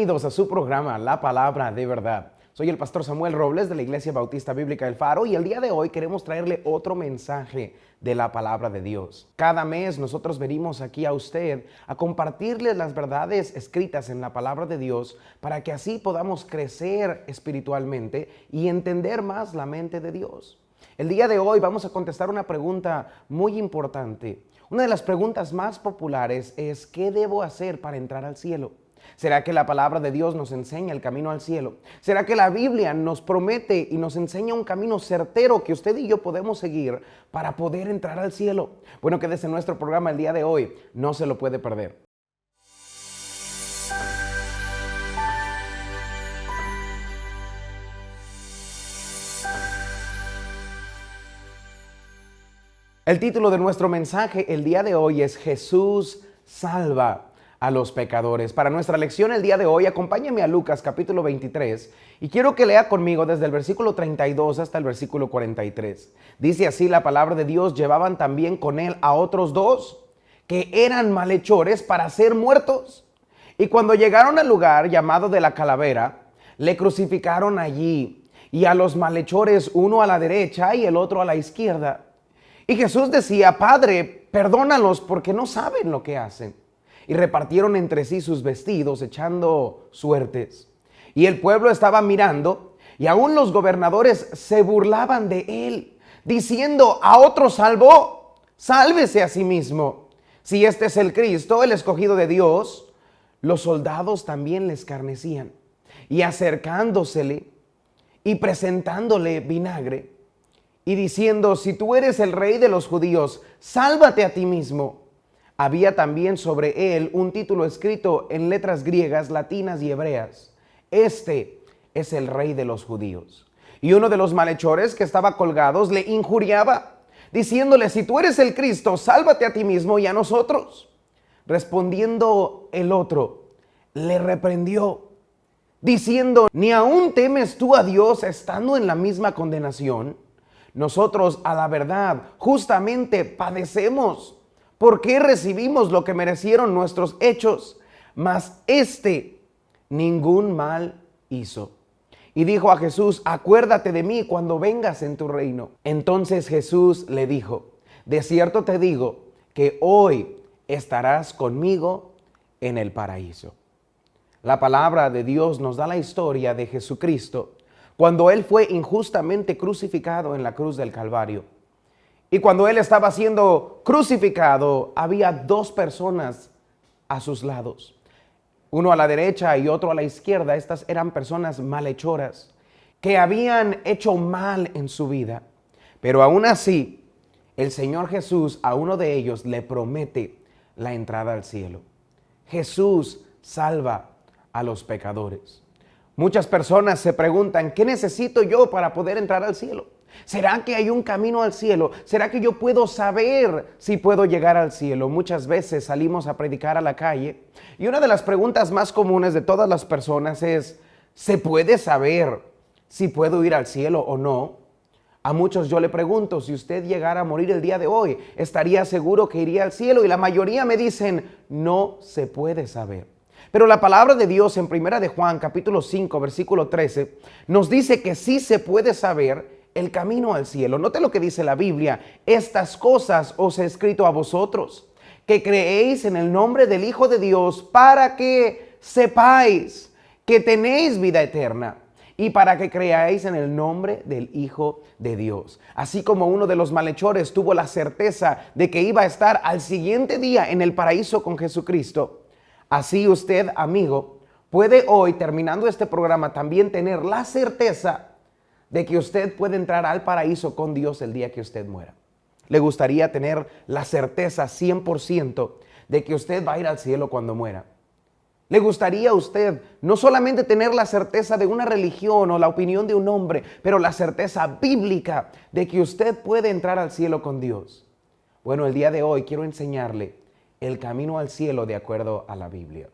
Bienvenidos a su programa La Palabra de Verdad. Soy el pastor Samuel Robles de la Iglesia Bautista Bíblica del Faro y el día de hoy queremos traerle otro mensaje de la Palabra de Dios. Cada mes nosotros venimos aquí a usted a compartirle las verdades escritas en la Palabra de Dios para que así podamos crecer espiritualmente y entender más la mente de Dios. El día de hoy vamos a contestar una pregunta muy importante. Una de las preguntas más populares es: ¿qué debo hacer para entrar al cielo? ¿Será que la palabra de Dios nos enseña el camino al cielo? ¿Será que la Biblia nos promete y nos enseña un camino certero que usted y yo podemos seguir para poder entrar al cielo? Bueno, quédese en nuestro programa el día de hoy, no se lo puede perder. El título de nuestro mensaje el día de hoy es Jesús salva a los pecadores. Para nuestra lección el día de hoy, acompáñeme a Lucas capítulo 23 y quiero que lea conmigo desde el versículo 32 hasta el versículo 43. Dice así la palabra de Dios: llevaban también con él a otros dos que eran malhechores para ser muertos. Y cuando llegaron al lugar llamado de la Calavera, le crucificaron allí, y a los malhechores uno a la derecha y el otro a la izquierda. Y Jesús decía: Padre, perdónalos porque no saben lo que hacen. Y repartieron entre sí sus vestidos, echando suertes. Y el pueblo estaba mirando, y aún los gobernadores se burlaban de él, diciendo: a otro salvó, sálvese a sí mismo. Si este es el Cristo, el escogido de Dios. Los soldados también le escarnecían, y acercándosele y presentándole vinagre, y diciendo: si tú eres el rey de los judíos, sálvate a ti mismo. Había también sobre él un título escrito en letras griegas, latinas y hebreas: este es el rey de los judíos. Y uno de los malhechores que estaba colgados le injuriaba, diciéndole: si tú eres el Cristo, sálvate a ti mismo y a nosotros. Respondiendo el otro, le reprendió, diciendo: ¿ni aún temes tú a Dios estando en la misma condenación? Nosotros, a la verdad, justamente padecemos, porque recibimos lo que merecieron nuestros hechos, mas este ningún mal hizo. Y dijo a Jesús: acuérdate de mí cuando vengas en tu reino. Entonces Jesús le dijo: de cierto te digo que hoy estarás conmigo en el paraíso. La palabra de Dios nos da la historia de Jesucristo cuando Él fue injustamente crucificado en la cruz del Calvario. Y cuando Él estaba siendo crucificado, había dos personas a sus lados, uno a la derecha y otro a la izquierda. Estas eran personas malhechoras que habían hecho mal en su vida. Pero aún así, el Señor Jesús a uno de ellos le promete la entrada al cielo. Jesús salva a los pecadores. Muchas personas se preguntan: ¿qué necesito yo para poder entrar al cielo? ¿Será que hay un camino al cielo? ¿Será que yo puedo saber si puedo llegar al cielo? Muchas veces salimos a predicar a la calle y una de las preguntas más comunes de todas las personas es: ¿se puede saber si puedo ir al cielo o no? A muchos yo le pregunto: si usted llegara a morir el día de hoy, ¿estaría seguro que iría al cielo? Y la mayoría me dicen: no se puede saber. Pero la palabra de Dios en Primera de Juan, capítulo 5, versículo 13, nos dice que sí se puede saber el camino al cielo. Note lo que dice la Biblia: estas cosas os he escrito a vosotros, que creéis en el nombre del Hijo de Dios, para que sepáis que tenéis vida eterna, y para que creáis en el nombre del Hijo de Dios. Así como uno de los malhechores tuvo la certeza de que iba a estar al siguiente día en el paraíso con Jesucristo, así usted, amigo, puede hoy, terminando este programa, también tener la certeza de que usted puede entrar al paraíso con Dios el día que usted muera. ¿Le gustaría tener la certeza 100% de que usted va a ir al cielo cuando muera? ¿Le gustaría a usted no solamente tener la certeza de una religión o la opinión de un hombre, pero la certeza bíblica de que usted puede entrar al cielo con Dios? Bueno, el día de hoy quiero enseñarle el camino al cielo de acuerdo a la Biblia.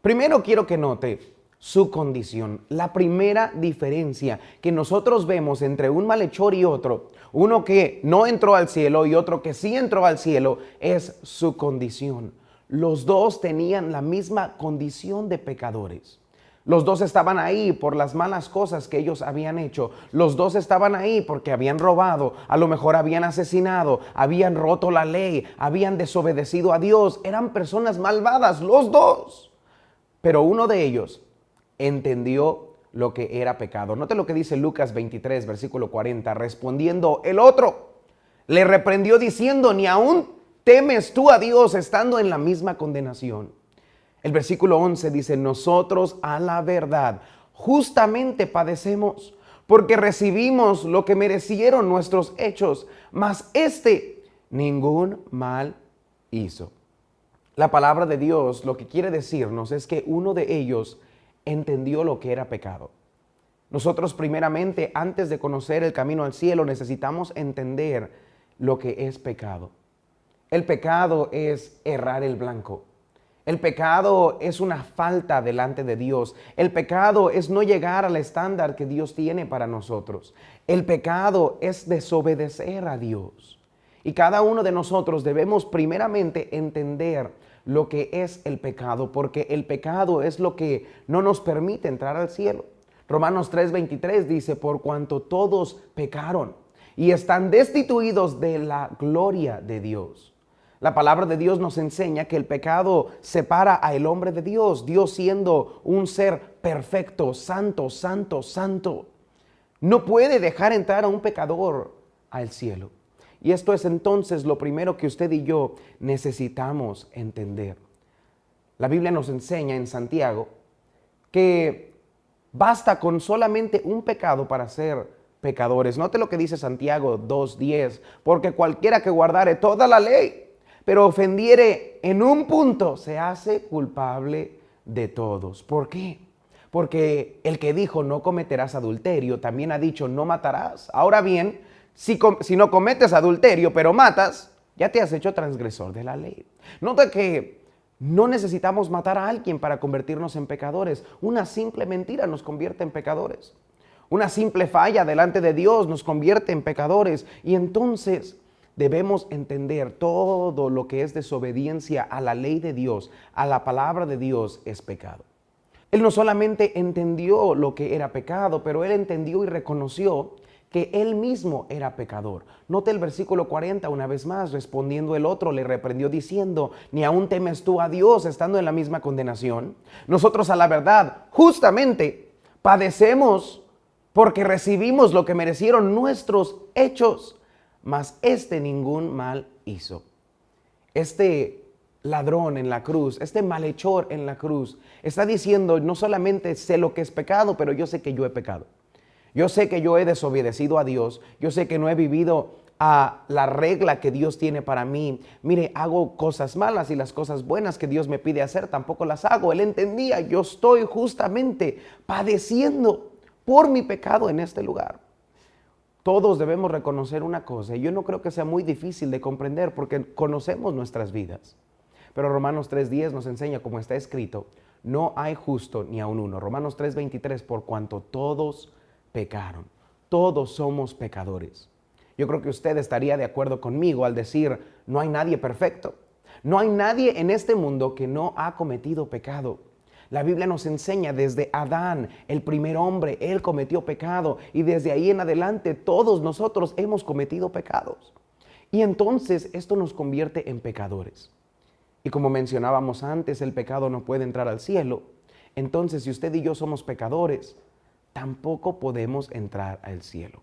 Primero quiero que note su condición. La primera diferencia que nosotros vemos entre un malhechor y otro, uno que no entró al cielo y otro que sí entró al cielo, es su condición. Los dos tenían la misma condición de pecadores. Los dos estaban ahí por las malas cosas que ellos habían hecho. Los dos estaban ahí porque habían robado, a lo mejor habían asesinado, habían roto la ley, habían desobedecido a Dios. Eran personas malvadas, los dos. Pero uno de ellos entendió lo que era pecado. Note lo que dice Lucas 23, versículo 40. Respondiendo el otro, le reprendió diciendo, ¿ni aún temes tú a Dios estando en la misma condenación? El versículo 11 dice, nosotros a la verdad justamente padecemos, porque recibimos lo que merecieron nuestros hechos, mas ningún mal hizo. La palabra de Dios lo que quiere decirnos es que uno de ellos entendió lo que era pecado. Nosotros primeramente, antes de conocer el camino al cielo, necesitamos entender lo que es pecado. El pecado es errar el blanco. El pecado es una falta delante de Dios. El pecado es no llegar al estándar que Dios tiene para nosotros. El pecado es desobedecer a Dios. Y cada uno de nosotros debemos primeramente entender lo que es el pecado, porque el pecado es lo que no nos permite entrar al cielo. Romanos 3:23 dice, por cuanto todos pecaron y están destituidos de la gloria de Dios. La palabra de Dios nos enseña que el pecado separa al hombre de Dios, Dios siendo un ser perfecto, santo, santo, santo. No puede dejar entrar a un pecador al cielo. Y esto es entonces lo primero que usted y yo necesitamos entender. La Biblia nos enseña en Santiago que basta con solamente un pecado para ser pecadores. Note lo que dice Santiago 2:10, porque cualquiera que guardare toda la ley, pero ofendiere en un punto, se hace culpable de todos. ¿Por qué? Porque el que dijo no cometerás adulterio, también ha dicho no matarás. Ahora bien, si no cometes adulterio, pero matas, ya te has hecho transgresor de la ley. Nota que no necesitamos matar a alguien para convertirnos en pecadores. Una simple mentira nos convierte en pecadores. Una simple falla delante de Dios nos convierte en pecadores. Y entonces debemos entender todo lo que es desobediencia a la ley de Dios, a la palabra de Dios, es pecado. Él no solamente entendió lo que era pecado, pero él entendió y reconoció que él mismo era pecador. Note el versículo 40 una vez más, respondiendo el otro, le reprendió diciendo, ¿ni aún temes tú a Dios estando en la misma condenación? Nosotros a la verdad, justamente, padecemos porque recibimos lo que merecieron nuestros hechos, mas ningún mal hizo. Este ladrón en la cruz, este malhechor en la cruz, está diciendo, no solamente sé lo que es pecado, pero yo sé que yo he pecado. Yo sé que yo he desobedecido a Dios. Yo sé que no he vivido a la regla que Dios tiene para mí. Mire, hago cosas malas y las cosas buenas que Dios me pide hacer tampoco las hago. Él entendía, yo estoy justamente padeciendo por mi pecado en este lugar. Todos debemos reconocer una cosa, y yo no creo que sea muy difícil de comprender porque conocemos nuestras vidas. Pero Romanos 3:10 nos enseña, como está escrito, no hay justo ni aun uno. Romanos 3:23, por cuanto todos pecaron. Todos somos pecadores. Yo creo que usted estaría de acuerdo conmigo al decir, no hay nadie perfecto. No hay nadie en este mundo que no ha cometido pecado. La Biblia nos enseña desde Adán, el primer hombre, él cometió pecado y desde ahí en adelante todos nosotros hemos cometido pecados. Y entonces esto nos convierte en pecadores. Y como mencionábamos antes, el pecado no puede entrar al cielo. Entonces, si usted y yo somos pecadores, tampoco podemos entrar al cielo.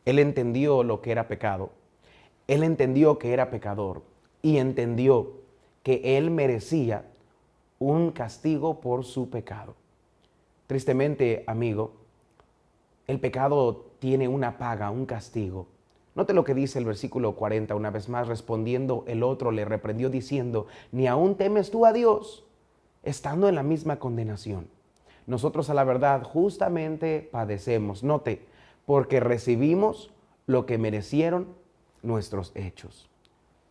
Él entendió lo que era pecado. Él entendió que era pecador y entendió que él merecía un castigo por su pecado. Tristemente, amigo, el pecado tiene una paga, un castigo. Note lo que dice el versículo 40, una vez más, respondiendo el otro le reprendió diciendo, ¿ni aún temes tú a Dios, estando en la misma condenación? Nosotros a la verdad justamente padecemos, note, porque recibimos lo que merecieron nuestros hechos.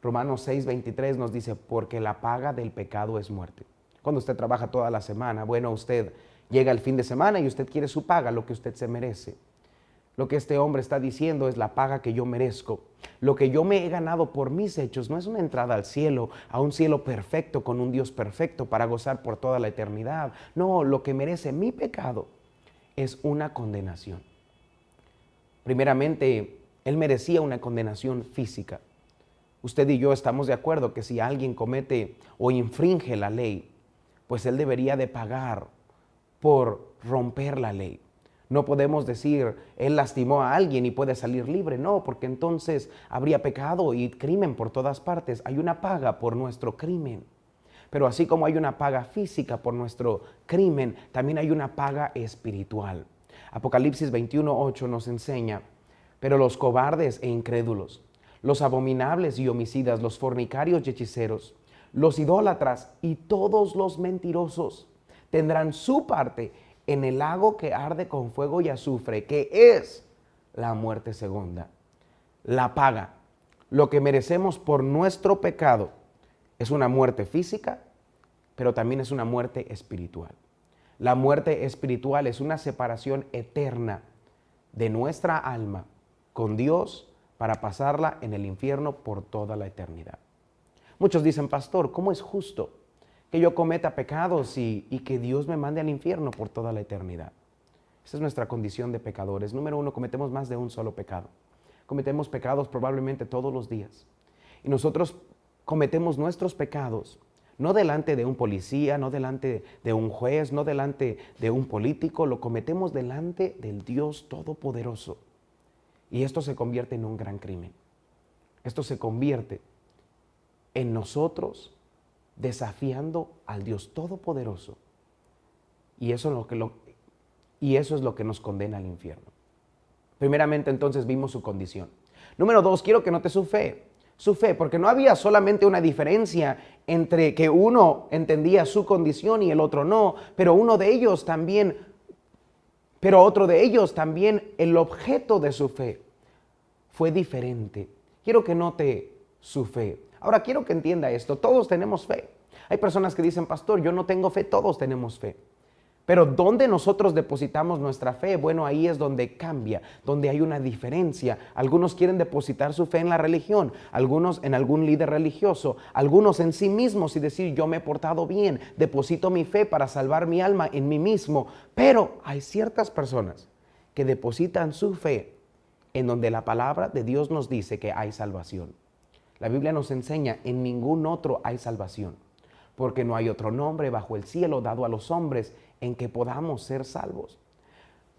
Romanos 6:23 nos dice, porque la paga del pecado es muerte. Cuando usted trabaja toda la semana, bueno, usted llega el fin de semana y usted quiere su paga, lo que usted se merece. Lo que este hombre está diciendo es la paga que yo merezco. Lo que yo me he ganado por mis hechos no es una entrada al cielo, a un cielo perfecto con un Dios perfecto para gozar por toda la eternidad. No, lo que merece mi pecado es una condenación. Primeramente, él merecía una condenación física. Usted y yo estamos de acuerdo que si alguien comete o infringe la ley, pues él debería de pagar por romper la ley. No podemos decir, él lastimó a alguien y puede salir libre. No, porque entonces habría pecado y crimen por todas partes. Hay una paga por nuestro crimen. Pero así como hay una paga física por nuestro crimen, también hay una paga espiritual. Apocalipsis 21:8 nos enseña, pero los cobardes e incrédulos, los abominables y homicidas, los fornicarios y hechiceros, los idólatras y todos los mentirosos tendrán su parte en el lago que arde con fuego y azufre, que es la muerte segunda. La paga, lo que merecemos por nuestro pecado, es una muerte física, pero también es una muerte espiritual. La muerte espiritual es una separación eterna de nuestra alma con Dios para pasarla en el infierno por toda la eternidad. Muchos dicen, pastor, ¿cómo es justo que yo cometa pecados y que Dios me mande al infierno por toda la eternidad? Esa es nuestra condición de pecadores. Número uno, cometemos más de un solo pecado. Cometemos pecados probablemente todos los días. Y nosotros cometemos nuestros pecados no delante de un policía, no delante de un juez, no delante de un político, lo cometemos delante del Dios Todopoderoso. Y esto se convierte en un gran crimen. Esto se convierte en nosotros desafiando al Dios Todopoderoso. Y eso es lo que nos condena al infierno. Primeramente, entonces, vimos su condición. Número dos, quiero que note su fe. Su fe, porque no había solamente una diferencia entre que uno entendía su condición y el otro no, pero otro de ellos también, el objeto de su fe fue diferente. Quiero que note su fe. Ahora, quiero que entienda esto. Todos tenemos fe. Hay personas que dicen, pastor, yo no tengo fe, todos tenemos fe. Pero ¿dónde nosotros depositamos nuestra fe? Bueno, ahí es donde cambia, donde hay una diferencia. Algunos quieren depositar su fe en la religión, algunos en algún líder religioso, algunos en sí mismos y decir, yo me he portado bien, deposito mi fe para salvar mi alma en mí mismo. Pero hay ciertas personas que depositan su fe en donde la palabra de Dios nos dice que hay salvación. La Biblia nos enseña, en ningún otro hay salvación, porque no hay otro nombre bajo el cielo dado a los hombres en que podamos ser salvos.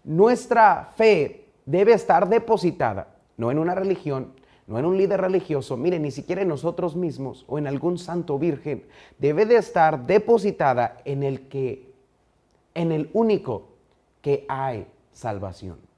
Nuestra fe debe estar depositada, no en una religión, no en un líder religioso, mire, ni siquiera en nosotros mismos o en algún santo virgen. Debe de estar depositada en el único que hay salvación.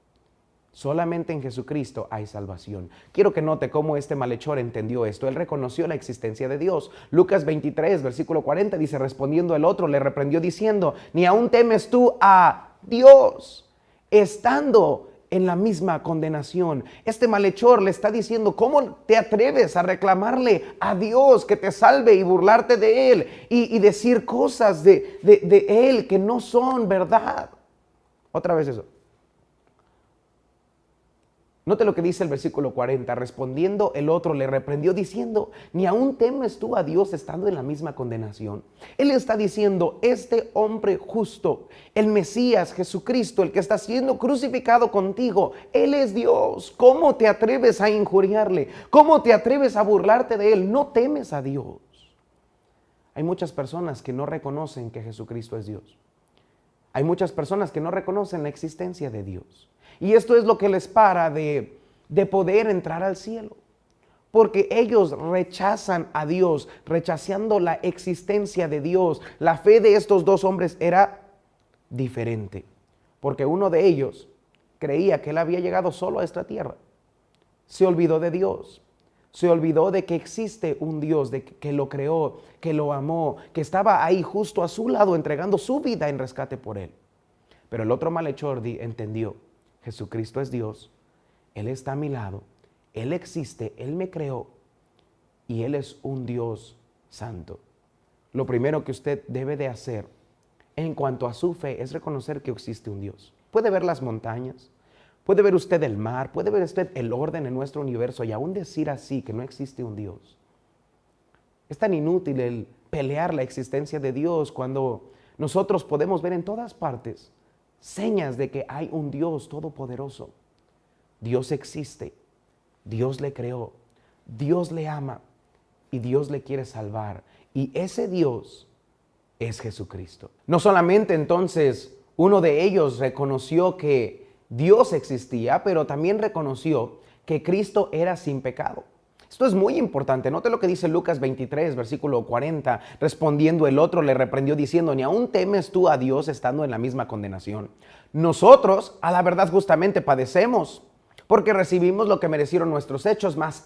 Solamente en Jesucristo hay salvación. Quiero que note cómo este malhechor entendió esto. Él reconoció la existencia de Dios. Lucas 23, versículo 40 dice, respondiendo el otro, le reprendió diciendo, ¿ni aún temes tú a Dios, estando en la misma condenación? Este malhechor le está diciendo, ¿cómo te atreves a reclamarle a Dios que te salve y burlarte de Él y decir cosas de Él que no son verdad? Otra vez eso. Note lo que dice el versículo 40, respondiendo el otro le reprendió diciendo, ¿ni aún temes tú a Dios estando en la misma condenación? Él está diciendo, este hombre justo, el Mesías, Jesucristo, el que está siendo crucificado contigo, Él es Dios. ¿Cómo te atreves a injuriarle? ¿Cómo te atreves a burlarte de Él? No temes a Dios. Hay muchas personas que no reconocen que Jesucristo es Dios. Hay muchas personas que no reconocen la existencia de Dios. Y esto es lo que les para de poder entrar al cielo. Porque ellos rechazan a Dios, rechazando la existencia de Dios. La fe de estos dos hombres era diferente. Porque uno de ellos creía que él había llegado solo a esta tierra. Se olvidó de Dios. Se olvidó de que existe un Dios, de que lo creó, que lo amó, que estaba ahí justo a su lado entregando su vida en rescate por él. Pero el otro malhechor entendió. Jesucristo es Dios, Él está a mi lado, Él existe, Él me creó y Él es un Dios santo. Lo primero que usted debe de hacer en cuanto a su fe es reconocer que existe un Dios. Puede ver las montañas, Puede ver usted el mar, puede ver usted el orden en nuestro universo y aún decir así que no existe un Dios. Es tan inútil el pelear la existencia de Dios cuando nosotros podemos ver en todas partes señas de que hay un Dios todopoderoso. Dios existe, Dios le creó, Dios le ama y Dios le quiere salvar. Y ese Dios es Jesucristo. No solamente entonces uno de ellos reconoció que Dios existía, pero también reconoció que Cristo era sin pecado. Esto es muy importante. Note lo que dice Lucas 23, versículo 40. Respondiendo el otro le reprendió diciendo: ¿ni aún temes tú a Dios estando en la misma condenación? Nosotros, a la verdad, justamente padecemos, porque recibimos lo que merecieron nuestros hechos, mas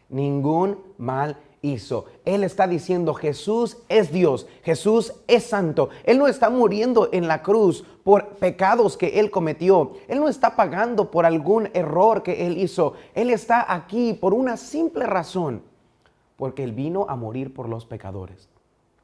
ningún mal hizo. Él está diciendo: Jesús es Dios, Jesús es santo. Él no está muriendo en la cruz por pecados que Él cometió. Él no está pagando por algún error que Él hizo. Él está aquí por una simple razón, porque Él vino a morir por los pecadores.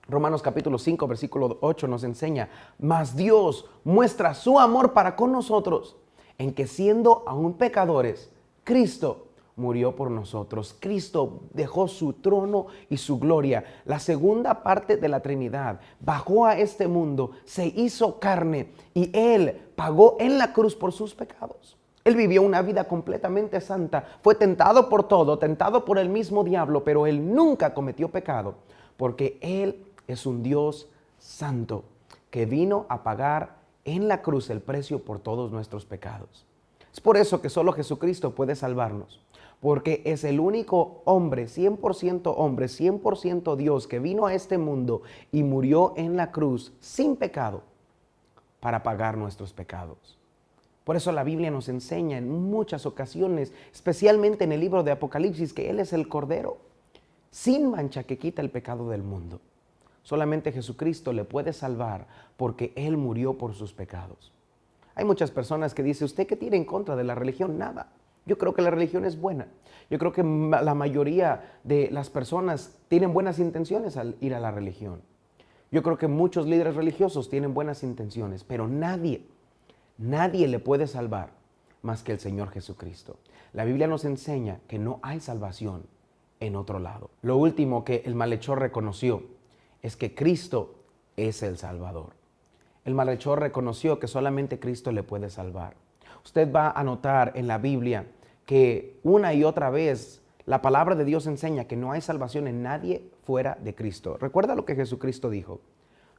Romanos capítulo 5, versículo 8 nos enseña: mas Dios muestra su amor para con nosotros, en que siendo aún pecadores, Cristo murió por nosotros. Cristo dejó su trono y su gloria. La segunda parte de la Trinidad bajó a este mundo, se hizo carne y Él pagó en la cruz por sus pecados. Él vivió una vida completamente santa. Fue tentado por todo, tentado por el mismo diablo, pero Él nunca cometió pecado, porque Él es un Dios santo que vino a pagar en la cruz el precio por todos nuestros pecados. Es por eso que solo Jesucristo puede salvarnos, porque es el único hombre, 100% Dios, que vino a este mundo y murió en la cruz sin pecado para pagar nuestros pecados. Por eso la Biblia nos enseña en muchas ocasiones, especialmente en el libro de Apocalipsis, que Él es el Cordero sin mancha que quita el pecado del mundo. Solamente Jesucristo le puede salvar porque Él murió por sus pecados. Hay muchas personas que dicen: ¿usted qué tiene en contra de la religión? Nada. Yo creo que la religión es buena. Yo creo que la mayoría de las personas tienen buenas intenciones al ir a la religión. Yo creo que muchos líderes religiosos tienen buenas intenciones, pero nadie le puede salvar más que el Señor Jesucristo. La Biblia nos enseña que no hay salvación en otro lado. Lo último que el malhechor reconoció es que Cristo es el Salvador. El malhechor reconoció que solamente Cristo le puede salvar. Usted va a notar en la Biblia que una y otra vez la palabra de Dios enseña que no hay salvación en nadie fuera de Cristo. Recuerda lo que Jesucristo dijo: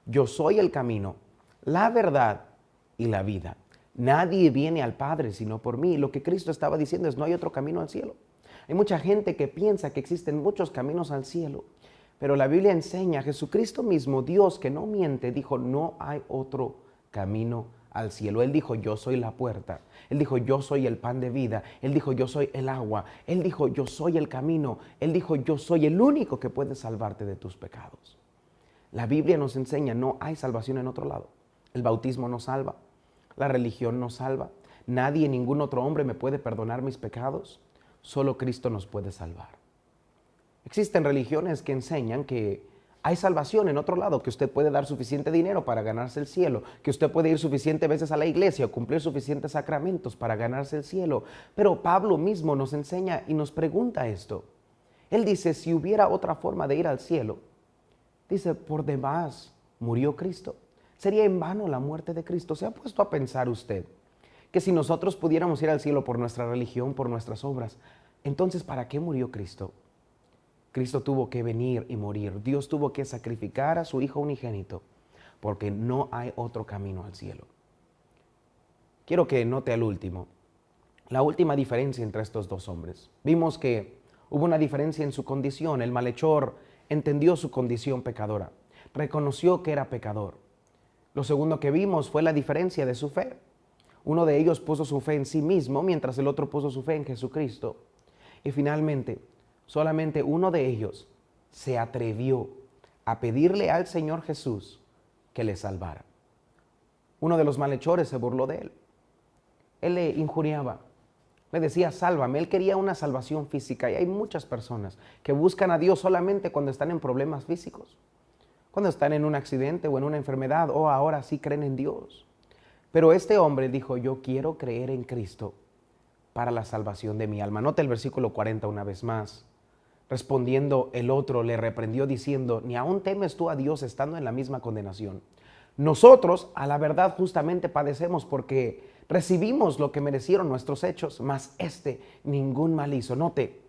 yo soy el camino, la verdad y la vida. Nadie viene al Padre sino por mí. Lo que Cristo estaba diciendo es: no hay otro camino al cielo. Hay mucha gente que piensa que existen muchos caminos al cielo, pero la Biblia enseña, Jesucristo mismo, Dios que no miente, dijo: no hay otro camino al cielo. Él dijo: yo soy la puerta. Él dijo: yo soy el pan de vida. Él dijo: yo soy el agua. Él dijo: yo soy el camino. Él dijo: yo soy el único que puede salvarte de tus pecados. La Biblia nos enseña: no hay salvación en otro lado. El bautismo no salva. La religión no salva. Nadie, ningún otro hombre me puede perdonar mis pecados. Solo Cristo nos puede salvar. Existen religiones que enseñan que hay salvación en otro lado, que usted puede dar suficiente dinero para ganarse el cielo, que usted puede ir suficientes veces a la iglesia o cumplir suficientes sacramentos para ganarse el cielo. Pero Pablo mismo nos enseña y nos pregunta esto. Él dice: si hubiera otra forma de ir al cielo, dice, por demás murió Cristo. Sería en vano la muerte de Cristo. ¿Se ha puesto a pensar usted que si nosotros pudiéramos ir al cielo por nuestra religión, por nuestras obras, entonces ¿para qué murió Cristo? Cristo tuvo que venir y morir. Dios tuvo que sacrificar a su Hijo unigénito porque no hay otro camino al cielo. Quiero que note al último, la última diferencia entre estos dos hombres. Vimos que hubo una diferencia en su condición. El malhechor entendió su condición pecadora, reconoció que era pecador. Lo segundo que vimos fue la diferencia de su fe. Uno de ellos puso su fe en sí mismo, mientras el otro puso su fe en Jesucristo. Y finalmente, solamente uno de ellos se atrevió a pedirle al Señor Jesús que le salvara. Uno de los malhechores se burló de él. Él le injuriaba, le decía: sálvame. Él quería una salvación física, y hay muchas personas que buscan a Dios solamente cuando están en problemas físicos, cuando están en un accidente o en una enfermedad, o ahora sí creen en Dios. Pero este hombre dijo, yo quiero creer en Cristo para la salvación de mi alma. Nota el versículo 40 una vez más. Respondiendo el otro le reprendió diciendo, ni aún temes tú a Dios estando en la misma condenación. Nosotros a la verdad justamente padecemos porque recibimos lo que merecieron nuestros hechos, mas este ningún mal hizo. Note,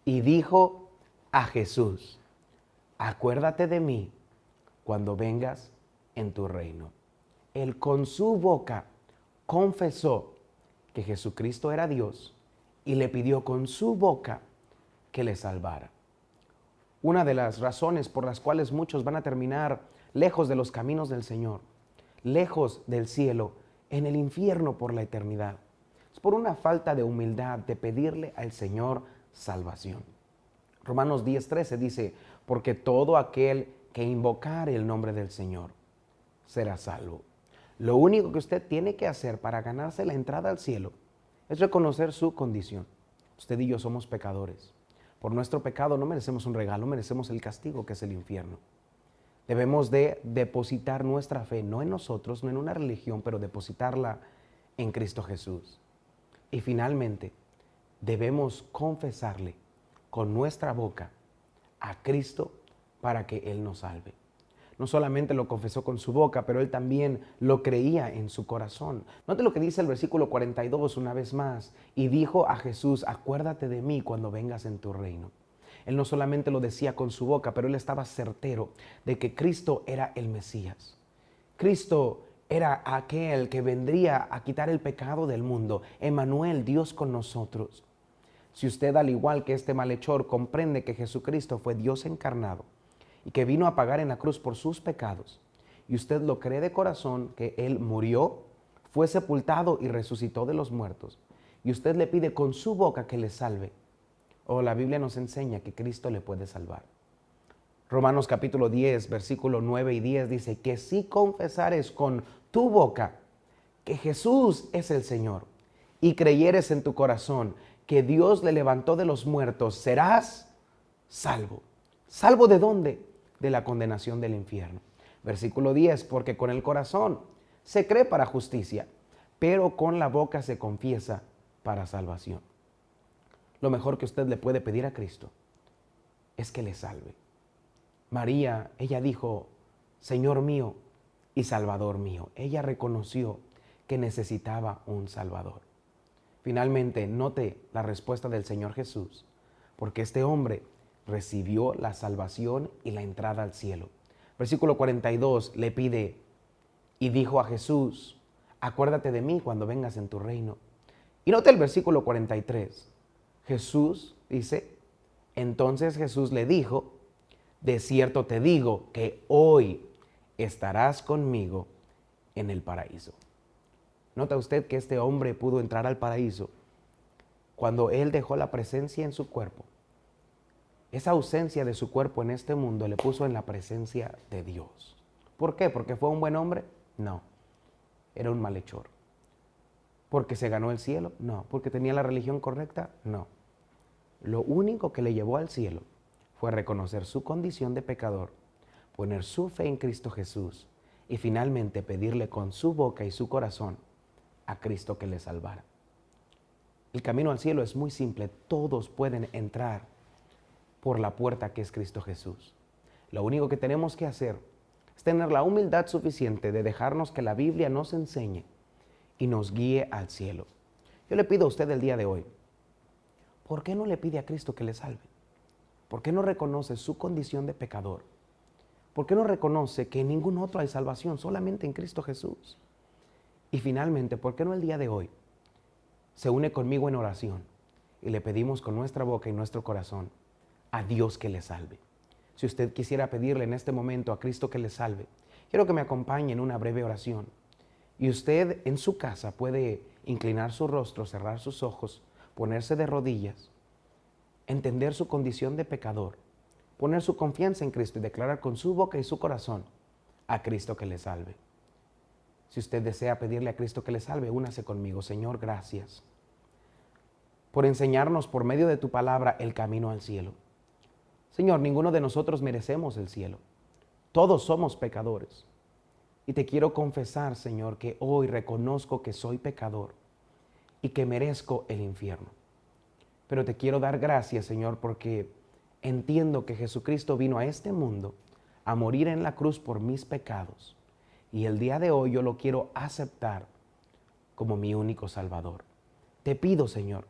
y dijo a Jesús, acuérdate de mí cuando vengas en tu reino. Él con su boca confesó que Jesucristo era Dios y le pidió con su boca que le salvara. Una de las razones por las cuales muchos van a terminar lejos de los caminos del Señor, lejos del cielo, en el infierno por la eternidad, es por una falta de humildad de pedirle al Señor salvación. Romanos 10:13 dice, porque todo aquel que invocare el nombre del Señor será salvo. Lo único que usted tiene que hacer para ganarse la entrada al cielo es reconocer su condición. Usted y yo somos pecadores. Por nuestro pecado no merecemos un regalo, merecemos el castigo que es el infierno. Debemos de depositar nuestra fe, no en nosotros, no en una religión, pero depositarla en Cristo Jesús. Y finalmente, debemos confesarle con nuestra boca a Cristo para que Él nos salve. No solamente lo confesó con su boca, pero él también lo creía en su corazón. Note lo que dice el versículo 42 una vez más. Y dijo a Jesús, acuérdate de mí cuando vengas en tu reino. Él no solamente lo decía con su boca, pero él estaba certero de que Cristo era el Mesías. Cristo era aquel que vendría a quitar el pecado del mundo. Emmanuel, Dios con nosotros. Si usted, al igual que este malhechor, comprende que Jesucristo fue Dios encarnado, y que vino a pagar en la cruz por sus pecados, y usted lo cree de corazón que Él murió, fue sepultado y resucitó de los muertos, y usted le pide con su boca que le salve, la Biblia nos enseña que Cristo le puede salvar. Romanos capítulo 10, versículo 9 y 10 dice que si confesares con tu boca que Jesús es el Señor y creyeres en tu corazón que Dios le levantó de los muertos, serás salvo. ¿Salvo de dónde? De la condenación del infierno. Versículo 10, porque con el corazón se cree para justicia, pero con la boca se confiesa para salvación. Lo mejor que usted le puede pedir a Cristo es que le salve. María, ella dijo, Señor mío y Salvador mío. Ella reconoció que necesitaba un Salvador. Finalmente, note la respuesta del Señor Jesús, porque este hombre recibió la salvación y la entrada al cielo. Versículo 42 le pide, y dijo a Jesús, acuérdate de mí cuando vengas en tu reino. Y note el versículo 43. Jesús dice, entonces Jesús le dijo, de cierto te digo que hoy estarás conmigo en el paraíso. Nota usted que este hombre pudo entrar al paraíso cuando él dejó la presencia en su cuerpo. Esa ausencia de su cuerpo en este mundo le puso en la presencia de Dios. ¿Por qué? ¿Porque fue un buen hombre? No, era un malhechor. ¿Porque se ganó el cielo? No. ¿Porque tenía la religión correcta? No. Lo único que le llevó al cielo fue reconocer su condición de pecador, poner su fe en Cristo Jesús y finalmente pedirle con su boca y su corazón a Cristo que le salvara. El camino al cielo es muy simple. Todos pueden entrar por la puerta que es Cristo Jesús. Lo único que tenemos que hacer es tener la humildad suficiente de dejarnos que la Biblia nos enseñe y nos guíe al cielo. Yo le pido a usted el día de hoy, ¿por qué no le pide a Cristo que le salve? ¿Por qué no reconoce su condición de pecador? ¿Por qué no reconoce que en ningún otro hay salvación, solamente en Cristo Jesús? Y finalmente, ¿por qué no el día de hoy se une conmigo en oración y le pedimos con nuestra boca y nuestro corazón a Dios que le salve? Si usted quisiera pedirle en este momento a Cristo que le salve, quiero que me acompañe en una breve oración. Y usted en su casa puede inclinar su rostro, cerrar sus ojos, ponerse de rodillas, entender su condición de pecador, poner su confianza en Cristo y declarar con su boca y su corazón a Cristo que le salve. Si usted desea pedirle a Cristo que le salve, únase conmigo. Señor, gracias por enseñarnos por medio de tu palabra el camino al cielo. Señor, ninguno de nosotros merecemos el cielo. Todos somos pecadores. Y te quiero confesar, Señor, que hoy reconozco que soy pecador y que merezco el infierno. Pero te quiero dar gracias, Señor, porque entiendo que Jesucristo vino a este mundo a morir en la cruz por mis pecados. Y el día de hoy yo lo quiero aceptar como mi único Salvador. Te pido, Señor,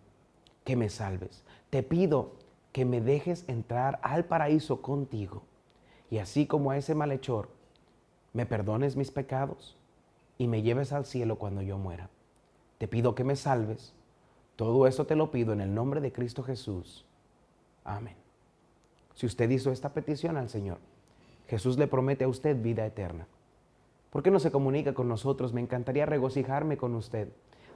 que me salves. Te pido que me dejes entrar al paraíso contigo. Y así como a ese malhechor, me perdones mis pecados y me lleves al cielo cuando yo muera. Te pido que me salves. Todo eso te lo pido en el nombre de Cristo Jesús. Amén. Si usted hizo esta petición al Señor, Jesús le promete a usted vida eterna. ¿Por qué no se comunica con nosotros? Me encantaría regocijarme con usted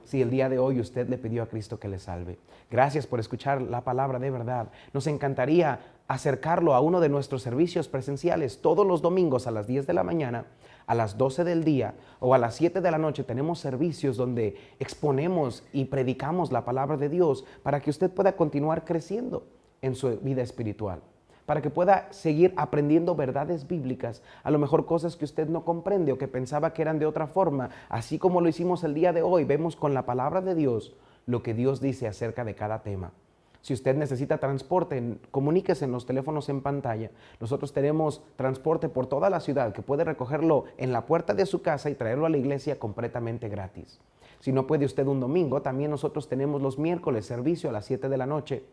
si el día de hoy usted le pidió a Cristo que le salve. Gracias por escuchar la palabra de verdad. Nos encantaría acercarlo a uno de nuestros servicios presenciales todos los domingos a las 10 de la mañana, a las 12 del día o a las 7 de la noche. Tenemos servicios donde exponemos y predicamos la palabra de Dios para que usted pueda continuar creciendo en su vida espiritual, para que pueda seguir aprendiendo verdades bíblicas, a lo mejor cosas que usted no comprende o que pensaba que eran de otra forma. Así como lo hicimos el día de hoy, vemos con la palabra de Dios lo que Dios dice acerca de cada tema. Si usted necesita transporte, comuníquese en los teléfonos en pantalla. Nosotros tenemos transporte por toda la ciudad que puede recogerlo en la puerta de su casa y traerlo a la iglesia completamente gratis. Si no puede usted un domingo, también nosotros tenemos los miércoles servicio a las 7 de la noche.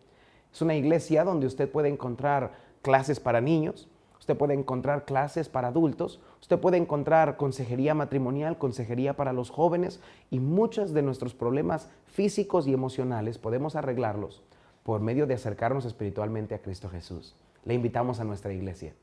Es una iglesia donde usted puede encontrar clases para niños, usted puede encontrar clases para adultos, usted puede encontrar consejería matrimonial, consejería para los jóvenes, y muchos de nuestros problemas físicos y emocionales podemos arreglarlos por medio de acercarnos espiritualmente a Cristo Jesús. Le invitamos a nuestra iglesia.